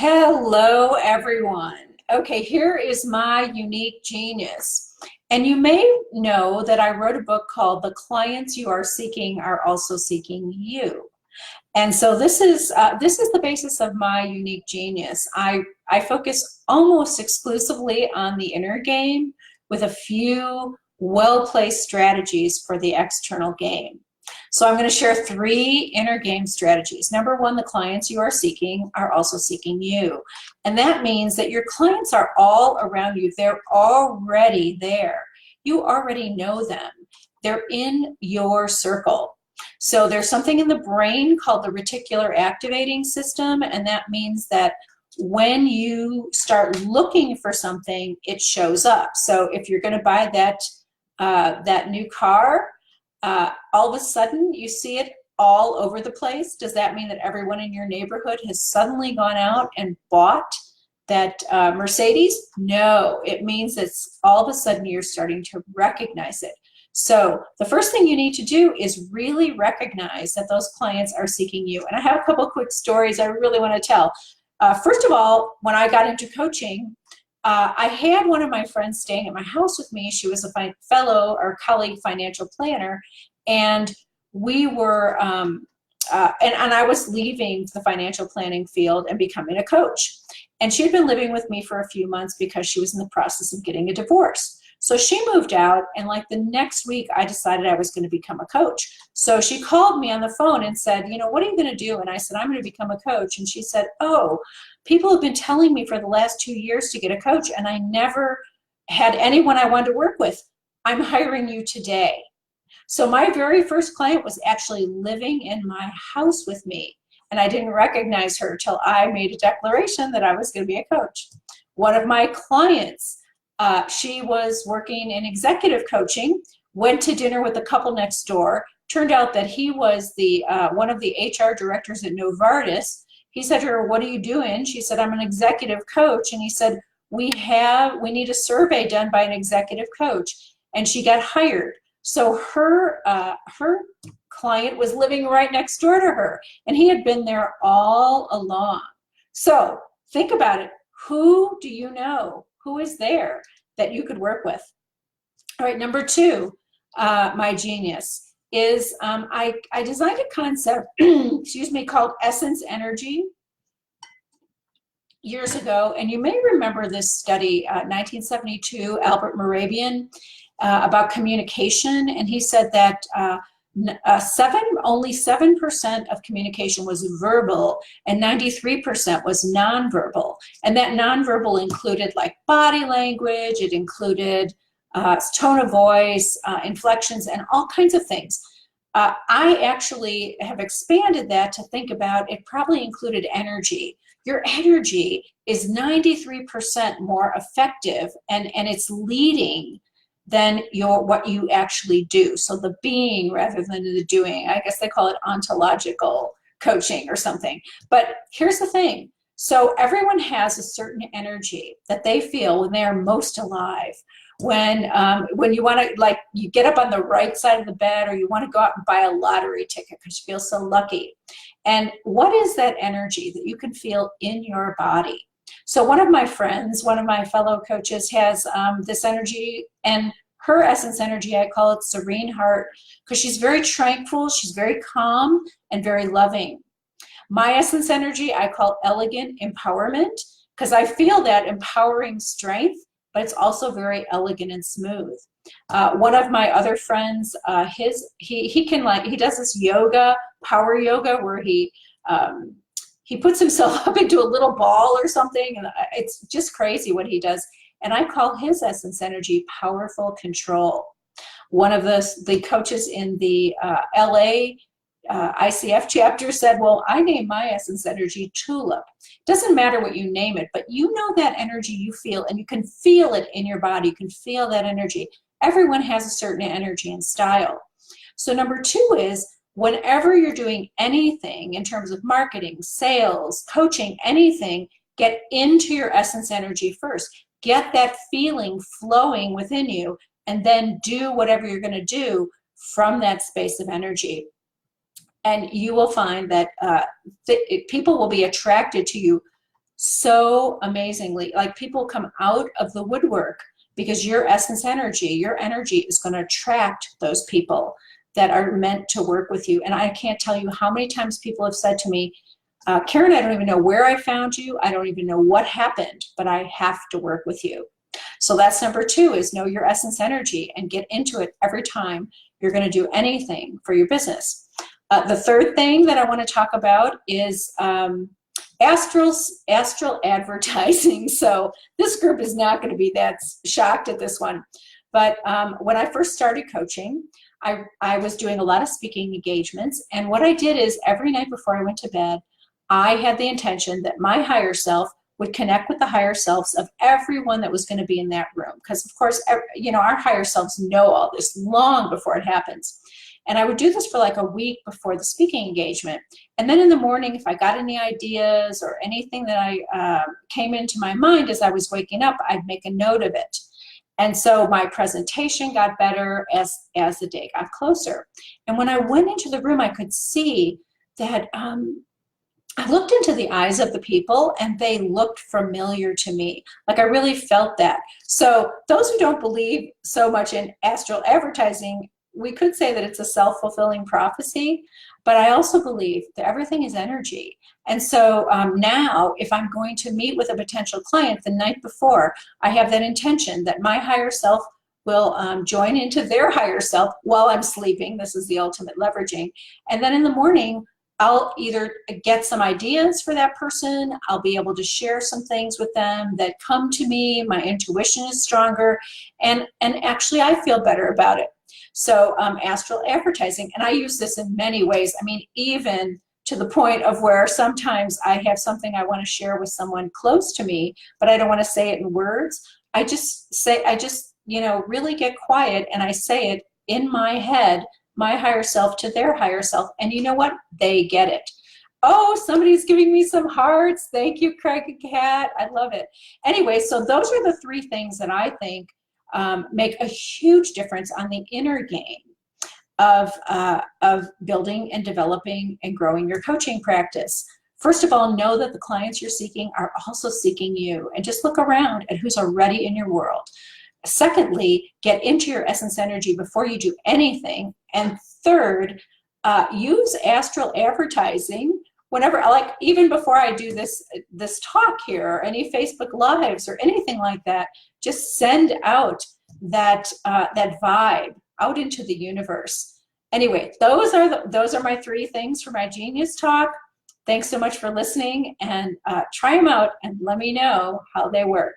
Hello, everyone. Okay, here is my unique genius. And you may know that I wrote a book called The Clients You Are Seeking Are Also Seeking You. And so this is the basis of my unique genius. I focus almost exclusively on the inner game with a few well-placed strategies for the external game. So I'm going to share three inner game strategies. Number one, the clients you are seeking are also seeking you. And that means that your clients are all around you. They're already there. You already know them. They're in your circle. So there's something in the brain called the reticular activating system, and that means that when you start looking for something, it shows up. So if you're going to buy that new car, all of a sudden you see it all over the place. Does that mean that everyone in your neighborhood has suddenly gone out and bought that Mercedes? No, it means that all of a sudden you're starting to recognize it. So the first thing you need to do is really recognize that those clients are seeking you. And I have a couple quick stories I really want to tell. First of all, when I got into coaching, I had one of my friends staying at my house with me. She was a fellow or colleague financial planner, and we were, and I was leaving the financial planning field and becoming a coach. And she had been living with me for a few months because she was in the process of getting a divorce. So she moved out, and like the next week, I decided I was going to become a coach. So she called me on the phone and said, you know, what are you going to do? And I said, I'm going to become a coach. And she said, oh, people have been telling me for the last 2 years to get a coach, and I never had anyone I wanted to work with. I'm hiring you today. So my very first client was actually living in my house with me, and I didn't recognize her till I made a declaration that I was going to be a coach. One of my clients, she was working in executive coaching, went to dinner with the couple next door. Turned out that he was the one of the HR directors at Novartis. He said to her, what are you doing? She said, I'm an executive coach. And he said, we need a survey done by an executive coach. And she got hired. So her client was living right next door to her, and he had been there all along. So think about it. Who do you know? Who is there that you could work with? All right, number two, my genius is I designed a concept, excuse me, called essence energy years ago. And you may remember this study, 1972, Albert Moravian, about communication. And he said that only 7% of communication was verbal and 93% was nonverbal. And that nonverbal included like body language, it included tone of voice, inflections, and all kinds of things. I actually have expanded that to think about it probably included energy. Your energy is 93% more effective, and it's leading than what you actually do. So the being rather than the doing. I guess they call it ontological coaching or something. But here's the thing. So everyone has a certain energy that they feel when they are most alive. When you want to, like, you get up on the right side of the bed, or you want to go out and buy a lottery ticket because you feel so lucky. And what is that energy that you can feel in your body? So one of my friends, one of my fellow coaches, has this energy, and her essence energy, I call it serene heart, because she's very tranquil, she's very calm, and very loving. My essence energy, I call elegant empowerment, because I feel that empowering strength, but it's also very elegant and smooth. One of my other friends, he does this yoga, power yoga, where he puts himself up into a little ball or something, and it's just crazy what he does. And I call his essence energy powerful control. One of the coaches in the LA ICF chapter said, well, I named my essence energy tulip. Doesn't matter what you name it, but you know that energy you feel, and you can feel it in your body. You can feel that energy. Everyone has a certain energy and style. So number two is, whenever you're doing anything in terms of marketing, sales, coaching, anything, get into your essence energy first. Get that feeling flowing within you, and then do whatever you're going to do from that space of energy. And you will find that people will be attracted to you so amazingly. Like people come out of the woodwork because your essence energy, your energy is going to attract those people that are meant to work with you. And I can't tell you how many times people have said to me, Karen, I don't even know where I found you. I don't even know what happened, but I have to work with you. So that's number 2, is know your essence energy and get into it every time you're going to do anything for your business. The third thing that I want to talk about is astral advertising. So this group is not going to be that shocked at this one. But when I first started coaching, I was doing a lot of speaking engagements. And what I did is every night before I went to bed, I had the intention that my higher self would connect with the higher selves of everyone that was going to be in that room. Because of course, you know, our higher selves know all this long before it happens. And I would do this for like a week before the speaking engagement. And then in the morning, if I got any ideas or anything that I came into my mind as I was waking up, I'd make a note of it. And so my presentation got better as the day got closer. And when I went into the room, I could see that I looked into the eyes of the people and they looked familiar to me. Like I really felt that. So those who don't believe so much in astral advertising, we could say that it's a self-fulfilling prophecy, but I also believe that everything is energy. And so now if I'm going to meet with a potential client the night before, I have that intention that my higher self will join into their higher self while I'm sleeping. This is the ultimate leveraging. And then in the morning, I'll either get some ideas for that person, I'll be able to share some things with them that come to me, my intuition is stronger, and actually I feel better about it. So astral advertising, and I use this in many ways. I mean, even to the point of where sometimes I have something I want to share with someone close to me, but I don't want to say it in words. I just, you know, really get quiet and I say it in my head, my higher self to their higher self, and you know what? They get it. Oh, somebody's giving me some hearts. Thank you, Craig and Kat. I love it. Anyway, so those are the 3 things that I think make a huge difference on the inner game of building and developing and growing your coaching practice. First of all, know that the clients you're seeking are also seeking you, and just look around at who's already in your world. Secondly, get into your essence energy before you do anything. And third, use astral advertising whenever, like even before I do this talk here, or any Facebook Lives or anything like that, just send out that vibe out into the universe. Anyway, those are my 3 things for my Genius Talk. Thanks so much for listening, and try them out and let me know how they work.